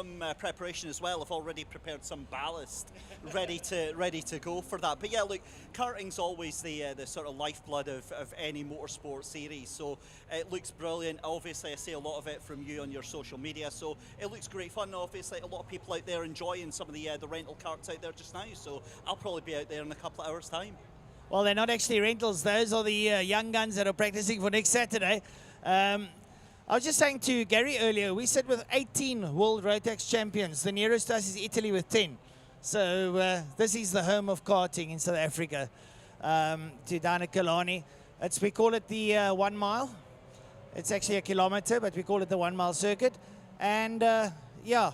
Some preparation as well. I've already prepared some ballast, ready to go for that. But yeah, look, karting's always the sort of lifeblood of any motorsport series. So it looks brilliant. Obviously, I see a lot of it from you on your social media. So it looks great fun. Obviously, a lot of people out there enjoying some of the rental karts out there just now. So I'll probably be out there in a couple of hours' time. Well, they're not actually rentals. Those are the young guns that are practicing for next Saturday. I was just saying to Gary earlier, we sit with 18 World Rotax champions. The nearest to us is Italy with 10. So this is the home of karting in South Africa, to Dana Kalani. We call it the 1 mile. It's actually a kilometer, but we call it the 1 mile circuit. And yeah,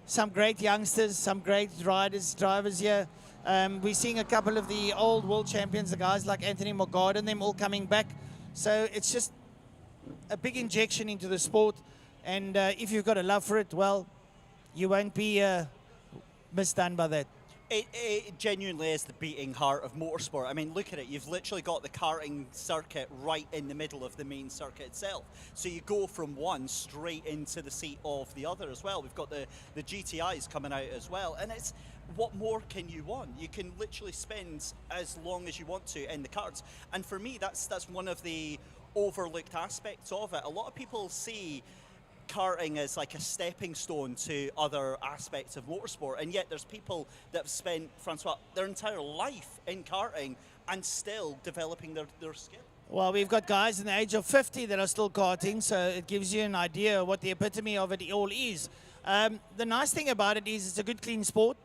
some great youngsters, some great drivers here. We're seeing a couple of the old world champions, the guys like Anthony Morgard and them all coming back. So it's just a big injection into the sport, and if you've got a love for it, well, you won't be misdone by that. It genuinely is the beating heart of motorsport. I mean, look at it. You've literally got the karting circuit right in the middle of the main circuit itself. So you go from one straight into the seat of the other as well. We've got the GTIs coming out as well. And it's, what more can you want? You can literally spend as long as you want to in the karts. And for me, that's one of the overlooked aspects of it. A lot of people see karting as like a stepping stone to other aspects of motorsport, and yet there's people that have spent, Francois, their entire life in karting and still developing their skill. Well, we've got guys in the age of 50 that are still karting, so it gives you an idea of what the epitome of it all is. The nice thing about it is it's a good, clean sport.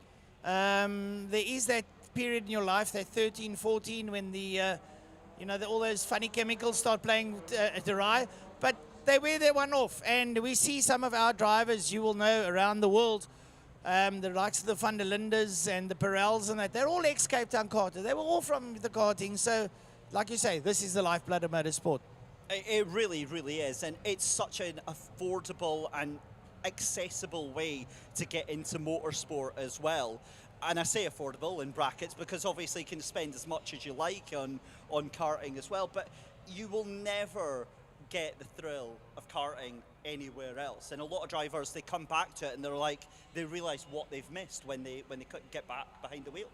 There is that period in your life, that 13, 14, when all those funny chemicals start playing awry, but they wear their one off. And we see some of our drivers, you will know, around the world, the likes of the Van der Lindes and the Perels and that, they're all ex-Cape Town karters. They were all from the karting. So, like you say, this is the lifeblood of motorsport. It really, really is. And it's such an affordable and accessible way to get into motorsport as well. And I say affordable in brackets because obviously you can spend as much as you like on karting as well, but you will never get the thrill of karting anywhere else. And a lot of drivers, they come back to it and they realise what they've missed when they get back behind the wheel.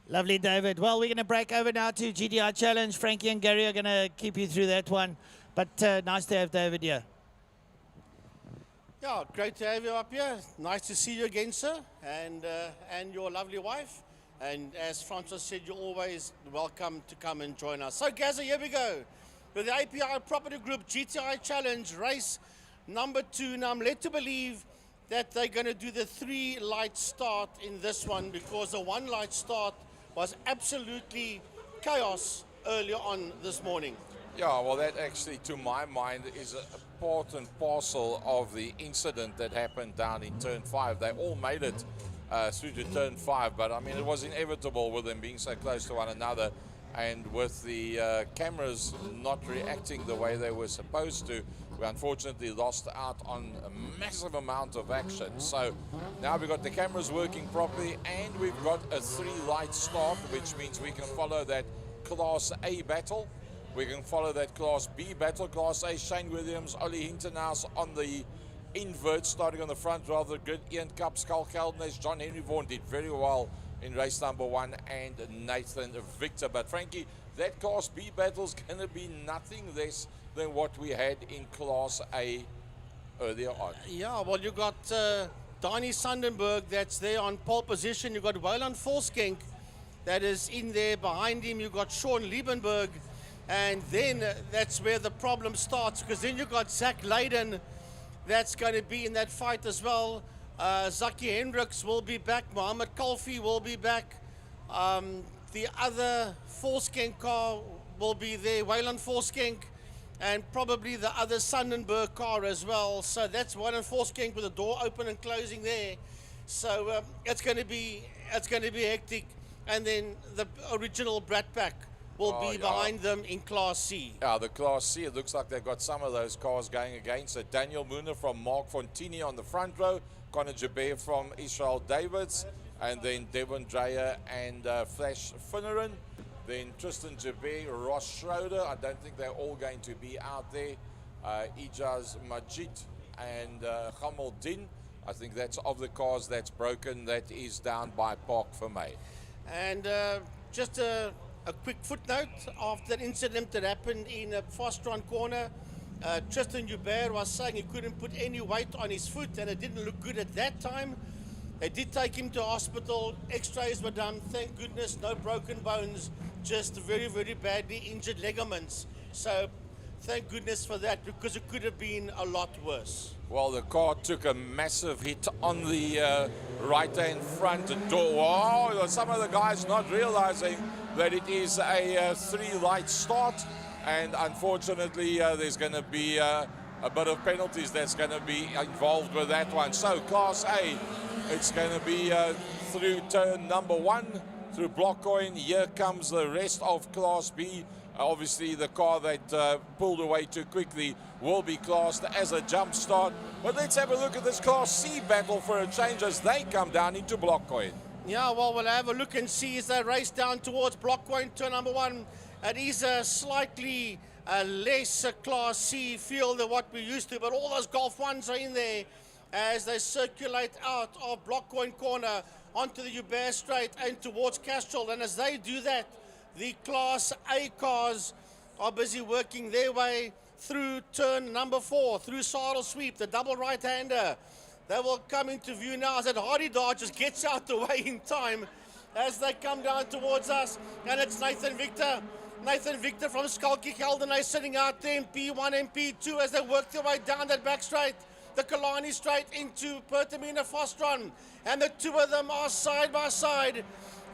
Lovely, David. Well, we're going to break over now to GTI Challenge. Frankie and Gary are going to keep you through that one. But nice to have David here. Yeah, great to have you up here. Nice to see you again, sir, and your lovely wife. And as Francois said, you're always welcome to come and join us. So, Gazza, here we go. With the API Property Group GTI Challenge race number 2. Now, I'm led to believe that they're going to do the 3-light start in this one because the 1-light start was absolutely chaos earlier on this morning. Yeah, well, that actually, to my mind, is a part and parcel of the incident that happened down in Turn 5. They all made it through to Turn 5, but I mean, it was inevitable with them being so close to one another and with the cameras not reacting the way they were supposed to. We unfortunately lost out on a massive amount of action. So now we've got the cameras working properly and we've got a 3-light start, which means we can follow that Class A battle. We can follow that Class B battle. Class A, Shane Williams, Ollie Hinternaus on the invert, starting on the front rather good. Ian Cup, Skull Keltness, John Henry Vaughan did very well in race number 1, and Nathan Victor. But Frankie, that Class B battle's going to be nothing less than what we had in Class A earlier on. Yeah, well, you got Donnie Sundenberg that's there on pole position. You got Wayland Forskenk that is in there. Behind him, you got Sean Liebenberg. And then that's where the problem starts, because then you've got Zach Leyden that's going to be in that fight as well. Zaki Hendricks will be back. Mohammed Kalfi will be back. The other Forskenk car will be there, Wayland Forskenk, and probably the other Sundenberg car as well. So that's Wayland Forskenk with the door open and closing there. So it's going to be hectic. And then the original Brat Pack will be behind them in Class C. Yeah, the Class C, it looks like they've got some of those cars going again. So Daniel Mooner from Mark Fontini on the front row, Conor Jabir from Israel Davids, and then Devon Dreyer and Flash Finneran. Then Tristan Jabir, Ross Schroeder. I don't think they're all going to be out there. Ijaz Majid and Khamal Din I think that's of the cars that's broken, that is down by Park Vermeer. And just a quick footnote of that incident that happened in Fostron Corner. Tristan Hubert was saying he couldn't put any weight on his foot and it didn't look good at that time. They did take him to hospital, x-rays were done, thank goodness, no broken bones, just very, very badly injured ligaments. So thank goodness for that, because it could have been a lot worse. Well, the car took a massive hit on the right-hand front door. Wow, some of the guys not realizing that it is a three-light start, and unfortunately there's going to be a bit of penalties that's going to be involved with that one. So Class A, it's going to be through turn number 1, through Blockcoin. Here comes the rest of Class B. Obviously, the car that pulled away too quickly will be classed as a jump start. But let's have a look at this Class C battle for a change as they come down into Blockcoin. Yeah, well, we'll have a look and see as they race down towards Blockcoin, turn number 1. It is a slightly less Class C field than what we're used to, but all those Golf 1s are in there as they circulate out of Blockcoin Corner onto the Hubert Straight and towards Castrol. And as they do that, the Class A cars are busy working their way through turn number 4, through Saddle Sweep, the double right-hander. They will come into view now as that Hardy Dart just gets out the way in time as they come down towards us. And it's Nathan Victor. Nathan Victor from Skalkie Geldenhuys sitting out there in P1 and P2 as they work their way down that back straight. The Kalani straight into Pertamina Fostron. And the two of them are side by side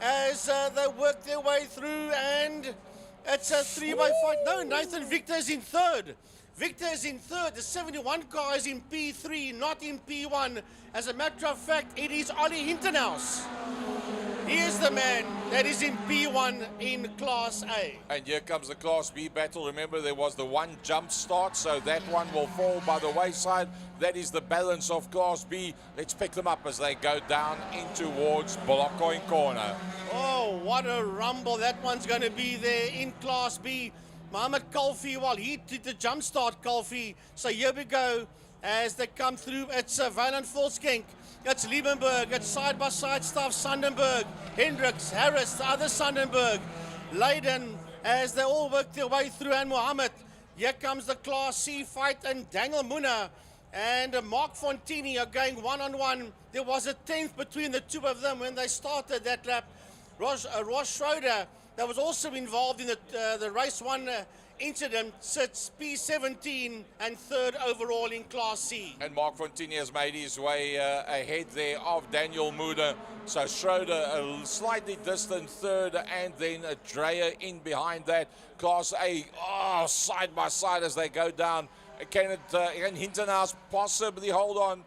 as they work their way through, and it's a 3-way fight. No, Nathan Victor is in third. Victor is in third. The 71 car is in P3, not in P1. As a matter of fact, it is Ollie Hintenhuis. He is the man that is in P1 in Class A. And here comes the Class B battle. Remember, there was the one jump start, so that one will fall by the wayside. That is the balance of Class B. Let's pick them up as they go down in towards Blockcoin Corner. Oh, what a rumble that one's going to be there in Class B. Mohammed Kalfi, well, he did the jump start, Kalfi. So here we go as they come through. It's Wayland Volkskenk. It's Liebenberg, it's side-by-side stuff, Sandenberg, Hendricks, Harris, the other Sandenberg, Leiden, as they all work their way through, and Mohammed. Here comes the Class C fight, and Daniel Muna and Mark Fontini are going one-on-one. There was a 10th between the two of them when they started that lap. Ross Schroeder, that was also involved in the race 1 incident, sits P17 and third overall in Class C. And Mark Fontini has made his way ahead there of Daniel Muda. So Schroeder a slightly distant third, and then Dreyer in behind that. Class A, side by side as they go down. Can Hintenhuis possibly hold on?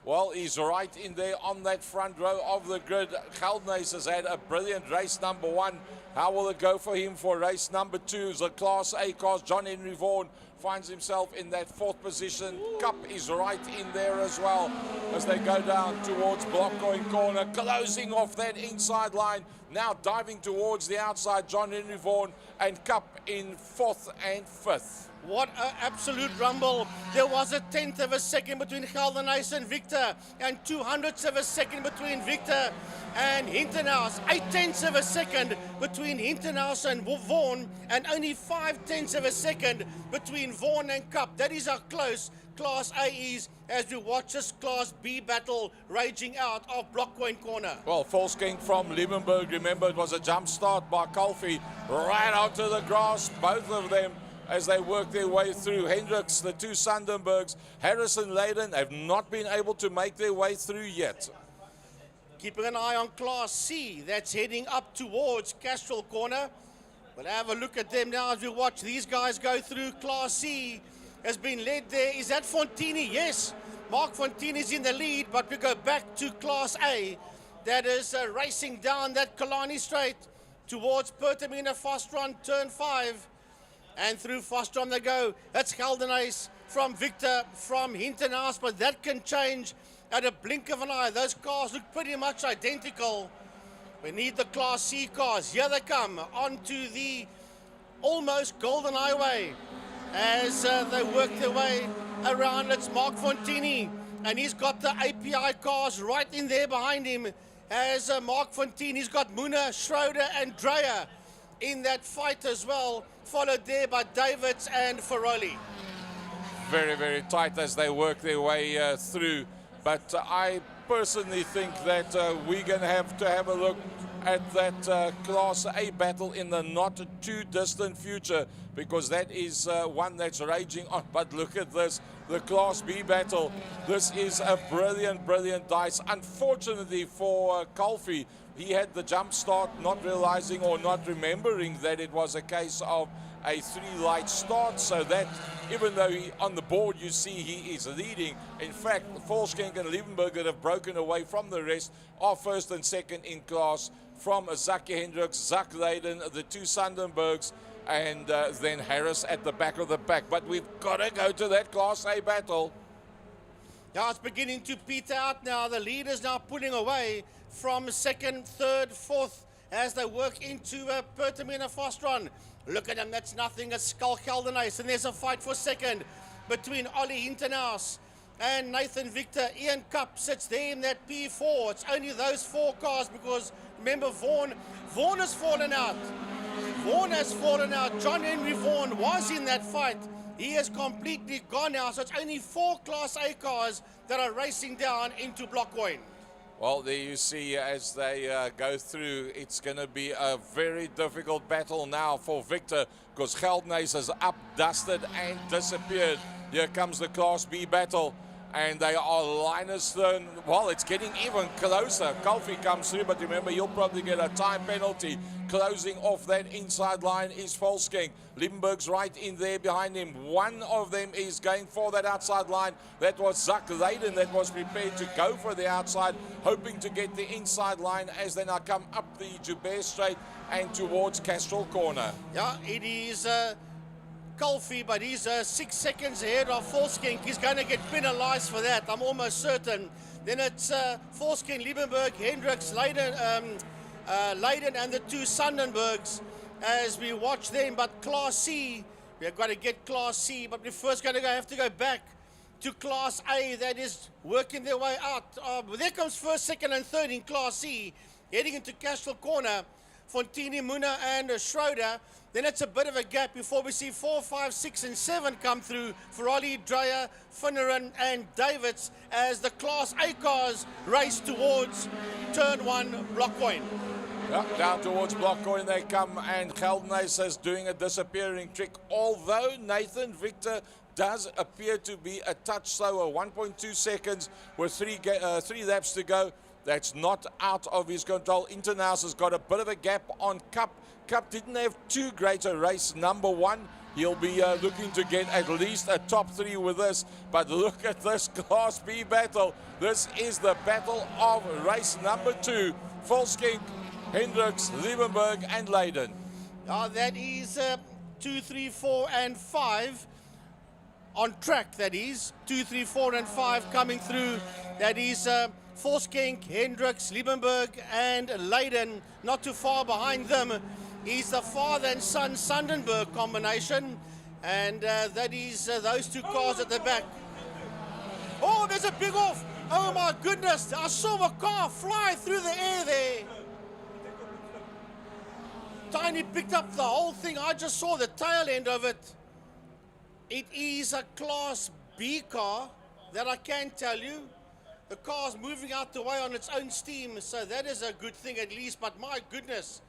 Well, he's right in there on that front row of the grid. Geldenhuis has had a brilliant race number 1. How will it go for him for race number 2? The Class A cars, John Henry Vaughan finds himself in that 4th position. Cup is right in there as well as they go down towards Blockcoin Corner, closing off that inside line. Now diving towards the outside, John Henry Vaughan, and Cup in 4th and 5th. What an absolute rumble. There was a 10th of a second between Geldenhuis and Victor, and 200ths of a second between Victor and Hintenhuis. 8/10ths of a second between Hintenhuis and Vaughan, and only 5/10ths of a second between Vaughan and Cup. That is how close Class A is as we watch this Class B battle raging out of Blockcoin Corner. Well, Volkskenk from Liebenberg, remember it was a jump start by Kalfi, right onto the grass, both of them as they work their way through. Hendricks, the two Sandenbergs, Harrison, Leiden have not been able to make their way through yet. Keeping an eye on Class C, that's heading up towards Castrol Corner. We'll have a look at them now as we watch these guys go through. Class C has been led there. Is that Fontini? Yes, Mark Fontini is in the lead, but we go back to Class A. That is racing down that Kalani Straight towards Pertamina Fostron, turn 5. And through Fostron they go. That's Geldenhuis from Victor, from Hintenhuis, but that can change at a blink of an eye. Those cars look pretty much identical. We need the Class C cars. Here they come onto the almost Golden Highway as they work their way around. It's Mark Fontini And he's got the API cars right in there behind him. As Mark Fontaine, he's got Muna, Schroeder and Dreyer in that fight as well, followed there by Davids and Ferroli. Very, very tight as they work their way through. But I personally think that we're going to have a look at that Class A battle in the not too distant future, because that is one that's raging on. But look at this, the Class B battle. This is a brilliant, brilliant dice. Unfortunately for Calfee, he had the jump start, not realizing or not remembering that it was a case of a 3-light start, so that even though on the board you see he is leading, in fact Volkskenk and Liebenberger have broken away from the rest, are first and second in class from Zackie Hendricks, Zak Leyden, the two Sandenbergs, and then Harris at the back of the pack. But we've got to go to that Class A battle. Now it's beginning to peter out now. The leaders now pulling away from second, third, fourth as they work into Pertamina Fostron. Look at him, that's nothing, it's Skull Geldenhuis. And there's a fight for second between Ollie Hintenhuis and Nathan Victor. Ian Cup sits there in that P4. It's only those 4 cars because remember Vaughan has fallen out. Vaughan has fallen out. John Henry Vaughan was in that fight. He has completely gone now. So it's only 4 Class A cars that are racing down into Blockhoyn. Well, there you see as they go through, it's going to be a very difficult battle now for Victor, because Geldenhuis has up, dusted and disappeared. Here comes the Class B battle, and they are Linus. Well, it's getting even closer. Calfee comes through, but remember, he'll probably get a time penalty. Closing off that inside line is Volkskenk. Liebenberg's right in there behind him. One of them is going for that outside line. That was Zak Leyden that was prepared to go for the outside, hoping to get the inside line as they now come up the Joubert Straight and towards Castrol Corner. Yeah, it is Calfee, but he's 6 seconds ahead of Volkskenk. He's going to get penalized for that, I'm almost certain. Then it's Volkskenk, Liebenberg, Hendricks, Leyden, Leyden and the two Sandenbergs as we watch them. But Class C, we've got to get Class C, but we're first going to have to go back to Class A that is working their way out. There comes first, second and third in Class C, heading into Castrol Corner. Fontini, Muna and Schroeder. Then it's a bit of a gap before we see 4, 5, 6 and 7 come through for Ollie, Dreyer, Finneran and Davids as the Class A cars race towards turn 1 Blockhoyn. Yep, down towards Blockhoyn they come, and Geldenhuis is doing a disappearing trick, although Nathan Victor does appear to be a touch slower. 1.2 seconds with 3 laps to go. That's not out of his control. Hintenhuis has got a bit of a gap on Cup. Cup didn't have too great a race. Number 1, he'll be looking to get at least a top 3 with this. But look at this Class B battle. This is the battle of race number 2. Volkskenk, Hendricks, Liebenberg and Leyden. That is 2, 3, 4 and 5 on track. That is 2, 3, 4 and 5 coming through. That is Volkskenk, Hendricks, Liebenberg and Leyden. Not too far behind them is the father and son Sandenberg combination, and that is those 2 cars at the back. Oh, there's a big off. Oh my goodness, I saw a car fly through the air there. Tiny picked up the whole thing. I just saw the tail end of it. It is a Class B car, that I can tell you. The car's moving out the way on its own steam, so that is a good thing at least. But my goodness,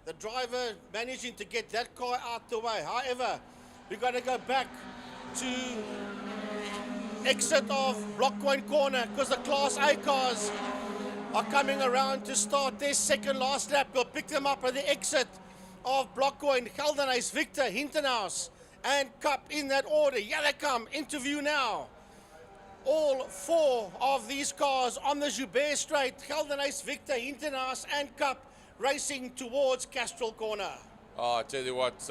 the driver managing to get that car out the way. However, we've got to go back to exit of Blockhoyn Corner because the Class A cars are coming around to start their second last lap. We'll pick them up at the exit of Blockhoyn. Geldenhuis, Victor, Hintenhuis and Cup in that order. Yeah, they come into view now. All 4 of these cars on the Joubert Straight. Geldenhuis, Victor, Hintenhuis and Cup racing towards Castrol Corner. Oh, I tell you what,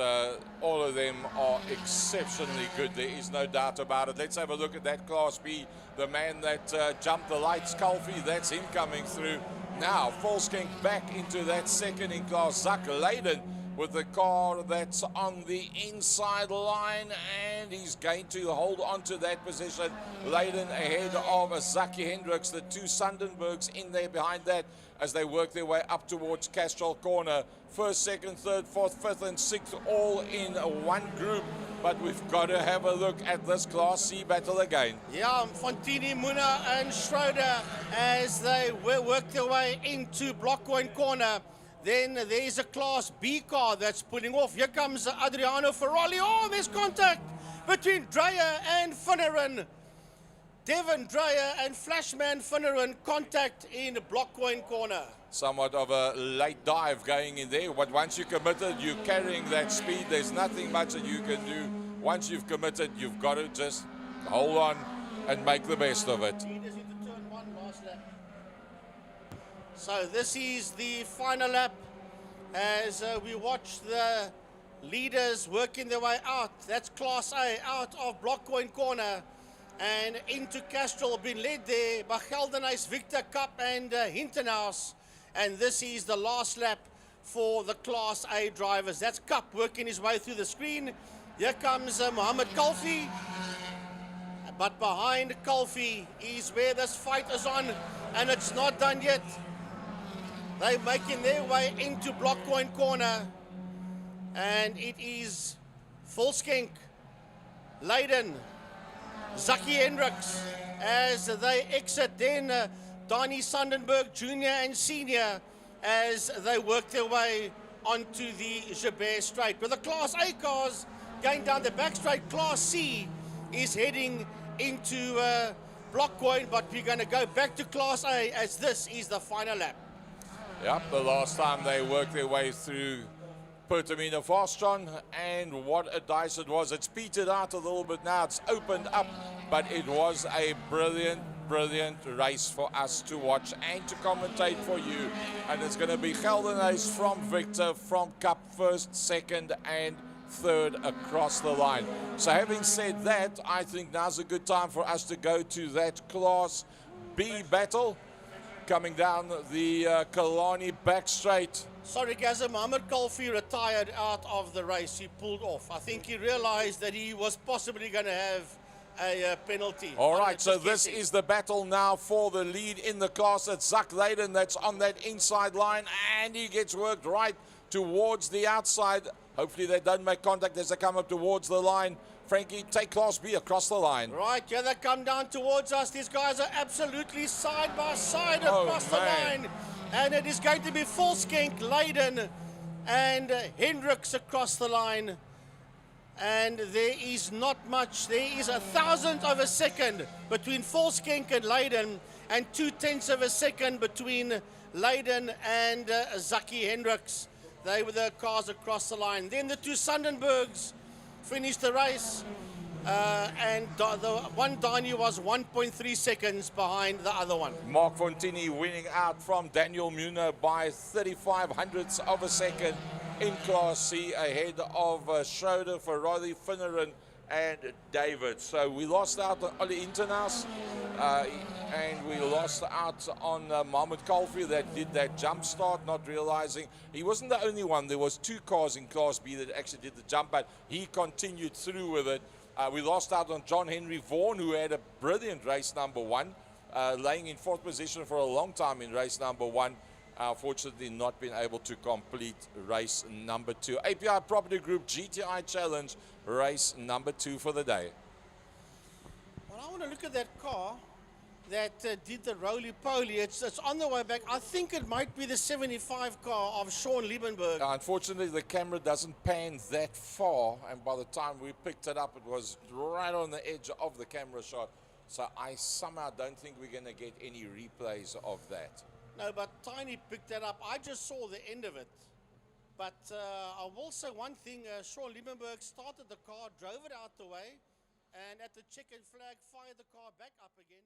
all of them are exceptionally good. There is no doubt about it. Let's have a look at that Class B. The man that jumped the lights, Calfee, that's him coming through. Now, Volkskenk back into that second in class. Zak Leyden with the car that's on the inside line, and he's going to hold on to that position. Leiden ahead of Zaki Hendricks, the two Sundenbergs in there behind that as they work their way up towards Castrol Corner. First, second, third, fourth, fifth and sixth all in one group. But we've got to have a look at this Class C battle again. Yeah, Fontini, Muna and Schroeder as they work their way into Blockcoin Corner. Then there's a Class B car that's pulling off. Here comes Adriano Ferrari. Oh, there's contact between Dreyer and Finneran. Devon Dreyer and Flashman Finneran contact in Blockcoin Corner. Somewhat of a late dive going in there, but once you're committed, you're carrying that speed. There's nothing much that you can do. Once you've committed, you've got to just hold on and make the best of it. Leaders into turn one, last lap. So this is the final lap as we watch the leaders working their way out. That's Class A out of Blockcoin Corner and into Castrol, being led there by Geldenhuis, Victor Cup and Hintenhuis. And this is the last lap for the Class A drivers. That's Cup working his way through the screen. Here comes Mohammed Kalfi. But behind Kalfi is where this fight is on, and it's not done yet. They're making their way into Blockcoin Corner, and it is Volskink, Leiden, Zaki Hendricks as they exit. Then Donnie Sundenberg Jr. and Senior as they work their way onto the Joubert Straight. With the Class A cars going down the back straight, Class C is heading into Blockcoin, but we're going to go back to Class A as this is the final lap. Yep, the last time they worked their way through Pertamina Fastron, and what a dice it was. It's petered out a little bit now, it's opened up, but it was a brilliant race for us to watch and to commentate for you. And it's going to be Geldenhuis from Victor, from Cup, first, second and third across the line. So having said that, I think now's a good time for us to go to that Class B battle coming down the Kalani back straight. Sorry, Gaza, Mohammed Kalfi retired out of the race. He pulled off. I think he realized that he was possibly going to have a penalty. All right, so this is the battle now for the lead in the class. It's Zak Leiden that's on that inside line, and he gets worked right towards the outside. Hopefully they don't make contact as they come up towards the line. Frankie, take Class B across the line. Right, yeah, they come down towards us. These guys are absolutely side by side across the line. And it is going to be Volskink, Leiden, and Hendricks across the line. And there is not much. There is 1,000th of a second between Volskink and Leiden, and 2/10 of a second between Leiden and Zaki Hendricks. They were the cars across the line. Then the two Sundenbergs finished the race, and the one Dani was 1.3 seconds behind the other one. Mark Fontini winning out from Daniel Muner by 3500ths of a second in Class C, ahead of Schroeder, Ferrari, Finneran and David. So we lost out on Oli Hintenhuis, and we lost out on Mohammed Kalfi that did that jump start, not realizing he wasn't the only one. There was two cars in Class B that actually did the jump, but he continued through with it. We lost out on John Henry Vaughan, who had a brilliant race number one, laying in fourth position for a long time in race number one. Unfortunately not been able to complete race number two. API Property Group GTI Challenge, race number 2 for the day. Well, I want to look at that car that did the roly-poly. It's on the way back. I think it might be the 75 car of Sean Liebenberg. Unfortunately, the camera doesn't pan that far, and by the time we picked it up, it was right on the edge of the camera shot. So I somehow don't think we're going to get any replays of that. No, but Tiny picked that up. I just saw the end of it. But I will say one thing. Sean Liebenberg started the car, drove it out the way, and at the checkered flag, fired the car back up again.